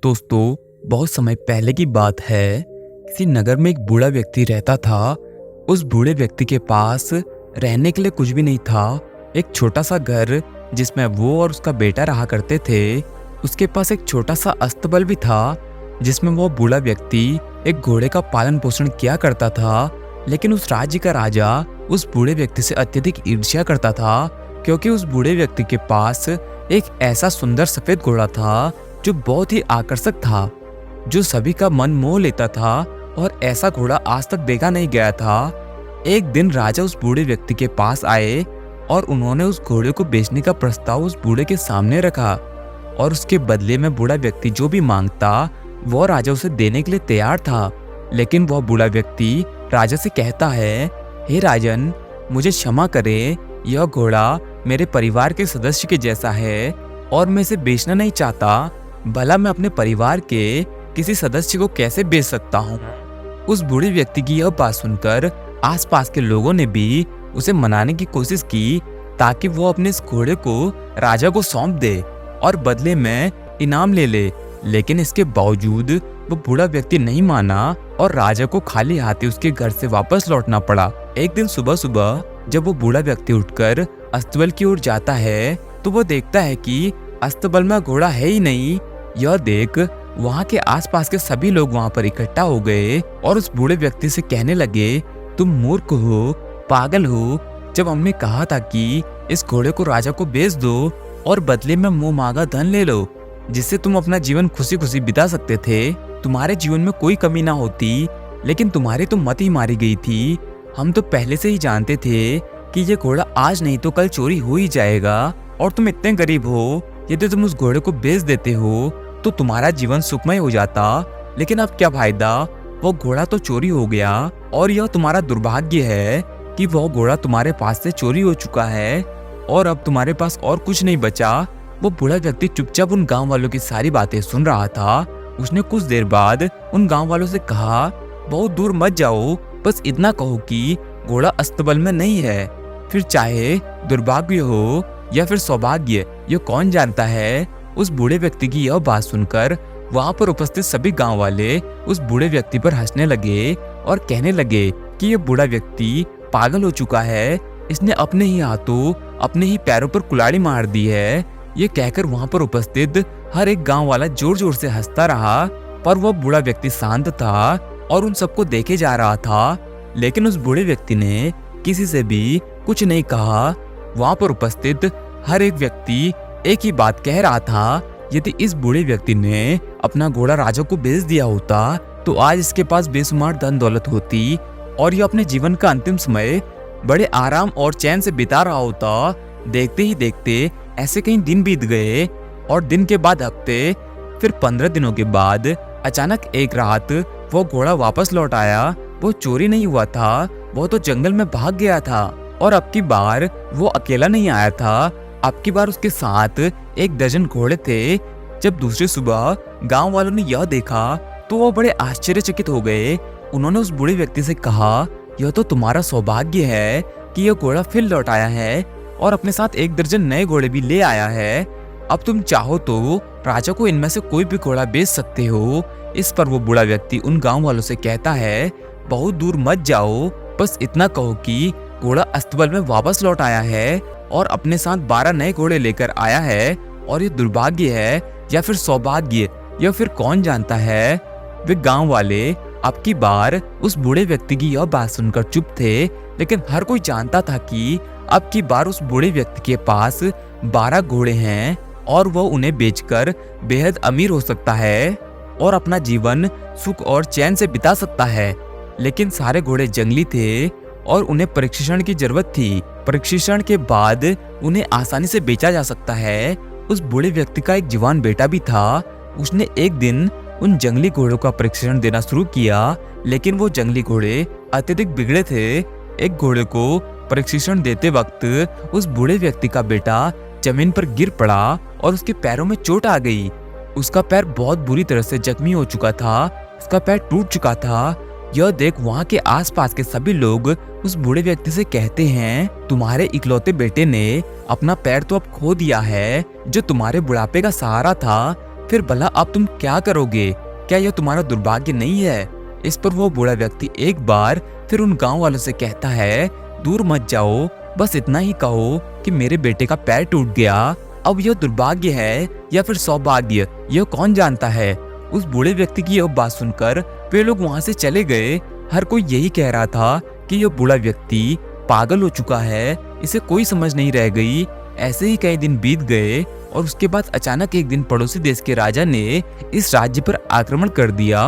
दोस्तों, बहुत समय पहले की बात है। किसी नगर में एक बूढ़ा व्यक्ति रहता था। उस बूढ़े व्यक्ति के पास रहने के लिए कुछ भी नहीं था। एक छोटा सा घर जिसमें वो और उसका बेटा रहा करते थे। उसके पास एक छोटा सा अस्तबल भी था जिसमें वो बूढ़ा व्यक्ति एक घोड़े का पालन पोषण किया करता था। लेकिन उस राज्य का राजा उस बूढ़े व्यक्ति से अत्यधिक ईर्ष्या करता था, क्योंकि उस बूढ़े व्यक्ति के पास एक ऐसा सुंदर सफेद घोड़ा था जो बहुत ही आकर्षक था, जो सभी का मन मोह लेता था और ऐसा घोड़ा आज तक देखा नहीं गया था। एक दिन राजा उस बूढ़े व्यक्ति के पास आए और उन्होंने उस घोड़े को बेचने का प्रस्ताव उस बूढ़े के सामने रखा, और उसके बदले में बूढ़ा व्यक्ति जो भी मांगता वो राजा उसे देने के लिए तैयार था। लेकिन वह बूढ़ा व्यक्ति राजा से कहता है, हे राजन, मुझे क्षमा करें, यह घोड़ा मेरे परिवार के सदस्य के जैसा है और मैं इसे बेचना नहीं चाहता। भला मैं अपने परिवार के किसी सदस्य को कैसे बेच सकता हूँ। उस बूढ़े व्यक्ति की यह बात सुनकर आसपास के लोगों ने भी उसे मनाने की कोशिश की, ताकि वो अपने इस घोड़े को राजा को सौंप दे और बदले में इनाम ले ले। लेकिन इसके बावजूद वो बूढ़ा व्यक्ति नहीं माना और राजा को खाली हाथी उसके घर से वापस लौटना पड़ा। एक दिन सुबह सुबह जब वो बूढ़ा व्यक्ति उठकर अस्तबल की ओर जाता है तो वो देखता है कि अस्तबल में घोड़ा है ही नहीं। यह देख वहाँ के आसपास के सभी लोग वहाँ पर इकट्ठा हो गए और उस बूढ़े व्यक्ति से कहने लगे, तुम मूर्ख हो, पागल हो। जब हमने कहा था कि इस घोड़े को राजा को बेच दो और बदले में मुंह मांगा धन ले लो, जिससे तुम अपना जीवन खुशी खुशी बिता सकते थे, तुम्हारे जीवन में कोई कमी ना होती, लेकिन तुम्हारी तो मत ही मारी गई थी। हम तो पहले से ही जानते थे कि ये घोड़ा आज नहीं तो कल चोरी हो ही जाएगा, और तुम इतने गरीब हो, यदि तुम उस घोड़े को बेच देते हो तो तुम्हारा जीवन सुखमय हो जाता। लेकिन अब क्या फायदा, वो घोड़ा तो चोरी हो गया, और यह तुम्हारा दुर्भाग्य है कि वह घोड़ा तुम्हारे पास से चोरी हो चुका है और अब तुम्हारे पास और कुछ नहीं बचा। वो बूढ़ा व्यक्ति चुपचाप उन गांव वालों की सारी बातें सुन रहा था। उसने कुछ देर बाद उन गांव वालों से कहा, बहुत दूर मत जाओ, बस इतना कहो कि घोड़ा अस्तबल में नहीं है। फिर चाहे दुर्भाग्य हो या फिर सौभाग्य, ये कौन जानता है। उस बूढ़े व्यक्ति की यह बात सुनकर वहां पर उपस्थित सभी गांव वाले उस बूढ़े व्यक्ति पर हंसने लगे और कहने लगे कि यह बूढ़ा व्यक्ति पागल हो चुका है, इसने अपने ही हाथों अपने ही पैरों पर कुल्हाड़ी मार दी है। ये कहकर वहां पर उपस्थित हर एक गांव वाला जोर जोर से हंसता रहा, पर वह बूढ़ा व्यक्ति शांत था और उन सबको देखे जा रहा था। लेकिन उस बूढ़े व्यक्ति ने किसी से भी कुछ नहीं कहा। वहां पर उपस्थित हर एक व्यक्ति एक ही बात कह रहा था, यदि इस बूढ़े व्यक्ति ने अपना घोड़ा राजा को बेच दिया होता तो आज इसके पास बेशुमार धन दौलत होती और यह अपने जीवन का अंतिम समय बड़े आराम और चैन से बिता रहा होता। देखते ही देखते ऐसे कई दिन बीत गए और दिन के बाद हफ्ते, फिर 15 दिनों के बाद अचानक एक रात वो घोड़ा वापस लौट आया। वो चोरी नहीं हुआ था, वो तो जंगल में भाग गया था, और अब की बार वो अकेला नहीं आया था। अब की बार उसके साथ एक दर्जन घोड़े थे। जब दूसरी सुबह गांव वालों ने यह देखा तो वो बड़े आश्चर्यचकित हो गए। उन्होंने उस बूढ़े व्यक्ति से कहा, यह तो तुम्हारा सौभाग्य है कि यह घोड़ा फिर लौट आया है और अपने साथ एक दर्जन नए घोड़े भी ले आया है। अब तुम चाहो तो राजा को इनमें से कोई भी घोड़ा बेच सकते हो। इस पर वो बूढ़ा व्यक्ति उन गांव वालों से कहता है, बहुत दूर मत जाओ, बस इतना कहो कि घोड़ा अस्तबल में वापस लौट आया है और अपने साथ 12 नए घोड़े लेकर आया है, और ये दुर्भाग्य है या फिर सौभाग्य, या फिर कौन जानता है। वे गांव वाले अब की बार उस बूढ़े व्यक्ति की यह बात सुनकर चुप थे, लेकिन हर कोई जानता था कि अब की बार उस बूढ़े व्यक्ति के पास 12 घोड़े हैं और वह उन्हें बेचकर बेहद अमीर हो सकता है और अपना जीवन सुख और चैन से बिता सकता है। लेकिन सारे घोड़े जंगली थे और उन्हें प्रशिक्षण की जरूरत थी। प्रशिक्षण के बाद उन्हें आसानी से बेचा जा सकता है। उस बूढ़े व्यक्ति का एक जवान बेटा भी था। उसने एक दिन उन जंगली घोड़ों का प्रशिक्षण देना शुरू किया, लेकिन वो जंगली घोड़े अत्यधिक बिगड़े थे। एक घोड़े को प्रशिक्षण देते वक्त उस बूढ़े व्यक्ति का बेटा जमीन पर गिर पड़ा और उसके पैरों में चोट आ गई। उसका पैर बहुत बुरी तरह से जख्मी हो चुका था, उसका पैर टूट चुका था। यह देख वहाँ के आसपास के सभी लोग उस बूढ़े व्यक्ति से कहते हैं, तुम्हारे इकलौते बेटे ने अपना पैर तो अब खो दिया है, जो तुम्हारे बुढ़ापे का सहारा था। फिर भला अब तुम क्या करोगे? क्या यह तुम्हारा दुर्भाग्य नहीं है? इस पर वो बूढ़ा व्यक्ति एक बार फिर उन गांव वालों से कहता है, दूर मत जाओ, बस इतना ही कहो कि मेरे बेटे का पैर टूट गया। अब यह दुर्भाग्य है या फिर सौभाग्य, यह कौन जानता है। उस बूढ़े व्यक्ति की यह बात सुनकर वे लोग वहां से चले गए। हर कोई यही कह रहा था कि यह बूढ़ा व्यक्ति पागल हो चुका है, इसे कोई समझ नहीं रह गई। ऐसे ही कई दिन बीत गए और उसके बाद अचानक एक दिन पड़ोसी देश के राजा ने इस राज्य पर आक्रमण कर दिया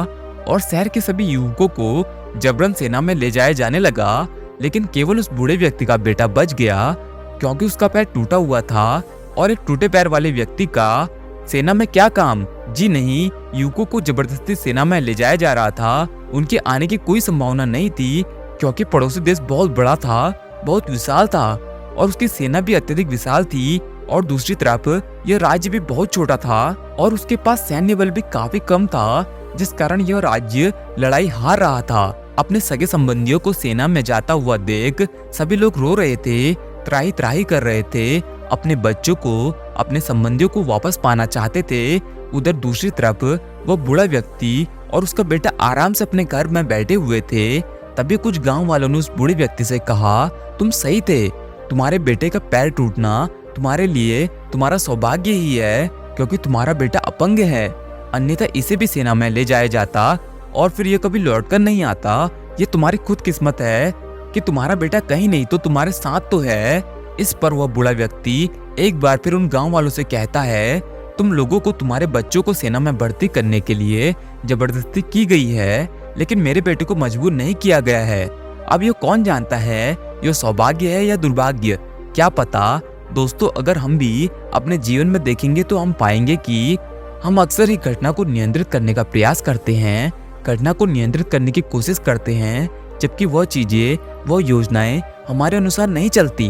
और शहर के सभी युवकों को जबरन सेना में ले जाया जाने लगा। लेकिन केवल उस बूढ़े व्यक्ति का बेटा बच गया, क्योंकि उसका पैर टूटा हुआ था और एक टूटे पैर वाले व्यक्ति का सेना में क्या काम। जी नहीं, युवकों को जबरदस्ती सेना में ले जाया जा रहा था। उनके आने की कोई संभावना नहीं थी, क्योंकि पड़ोसी देश बहुत बड़ा था, बहुत विशाल था और उसकी सेना भी अत्यधिक विशाल थी। और दूसरी तरफ यह राज्य भी बहुत छोटा था और उसके पास सैन्य बल भी काफी कम था, जिस कारण यह राज्य लड़ाई हार रहा था। अपने सगे संबंधियों को सेना में जाता हुआ देख सभी लोग रो रहे थे, त्राही त्राही कर रहे थे, अपने बच्चों को, अपने संबंधियों को वापस पाना चाहते थे। उधर दूसरी तरफ वो बूढ़ा व्यक्ति और उसका बेटा आराम से अपने घर में बैठे हुए थे। तभी कुछ गांव वालों ने उस बूढ़े व्यक्ति से कहा, तुम सही थे, तुम्हारे बेटे का पैर टूटना तुम्हारे लिए तुम्हारा सौभाग्य ही है, क्योंकि तुम्हारा बेटा अपंग है, अन्यथा इसे भी सेना में ले जाया जाता और फिर ये कभी लौटकर नहीं आता। ये तुम्हारी खुद किस्मत है कि तुम्हारा बेटा कहीं नहीं तो तुम्हारे साथ तो है। इस पर वह बूढ़ा व्यक्ति एक बार फिर उन गांव वालों से कहता है, तुम लोगों को तुम्हारे बच्चों को सेना में भर्ती करने के लिए जबरदस्ती की गई है, लेकिन मेरे बेटे को मजबूर नहीं किया गया है। अब ये कौन जानता है ये सौभाग्य है या दुर्भाग्य, क्या पता। दोस्तों, अगर हम भी अपने जीवन में देखेंगे तो हम पाएंगे कि हम अक्सर ही घटना को नियंत्रित करने का प्रयास करते हैं, घटना को नियंत्रित करने की कोशिश करते हैं, जबकि वह चीजें, वह योजनाएं हमारे अनुसार नहीं चलती।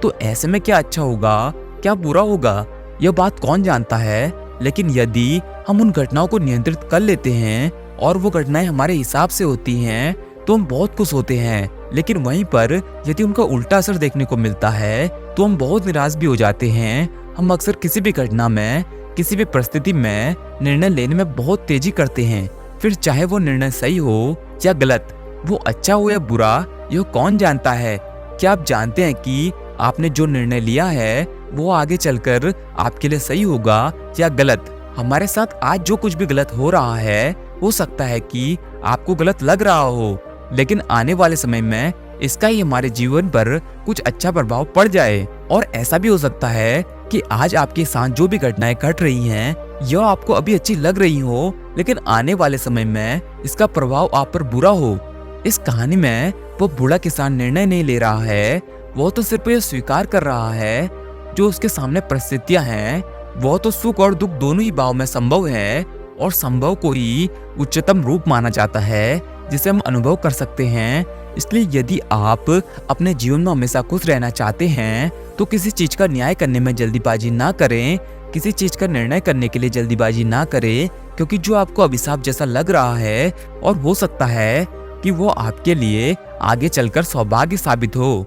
तो ऐसे में क्या अच्छा होगा, क्या बुरा होगा, यह बात कौन जानता है। लेकिन यदि हम उन घटनाओं को नियंत्रित कर लेते हैं और वो घटनाएं हमारे हिसाब से होती हैं तो हम बहुत खुश होते हैं। लेकिन वहीं पर यदि उनका उल्टा असर देखने को मिलता है तो हम बहुत निराश भी हो जाते हैं। हम अक्सर किसी भी घटना में, किसी भी परिस्थिति में निर्णय लेने में बहुत तेजी करते हैं, फिर चाहे वो निर्णय सही हो या गलत, वो अच्छा हो या बुरा, यह कौन जानता है। क्या आप जानते हैं कि आपने जो निर्णय लिया है वो आगे चलकर आपके लिए सही होगा या गलत। हमारे साथ आज जो कुछ भी गलत हो रहा है, हो सकता है कि आपको गलत लग रहा हो, लेकिन आने वाले समय में इसका ही हमारे जीवन पर कुछ अच्छा प्रभाव पड़ जाए। और ऐसा भी हो सकता है कि आज आपके साथ जो भी घटनाएं घट रही हैं, यह आपको अभी अच्छी लग रही हो, लेकिन आने वाले समय में इसका प्रभाव आप पर बुरा हो। इस कहानी में वो बूढ़ा किसान निर्णय नहीं ले रहा है, वो तो सिर्फ यह स्वीकार कर रहा है जो उसके सामने परिस्थितियां हैं। वो तो सुख और दुख दोनों ही भाव में संभव है और संभव को ही उच्चतम रूप माना जाता है जिसे हम अनुभव कर सकते हैं। इसलिए यदि आप अपने जीवन में हमेशा खुश रहना चाहते हैं तो किसी चीज का न्याय करने में जल्दीबाजी ना करें, किसी चीज का निर्णय करने के लिए जल्दीबाजी ना करें, क्योंकि जो आपको अभिशाप जैसा लग रहा है और हो सकता है कि वो आपके लिए आगे चलकर सौभाग्य साबित हो।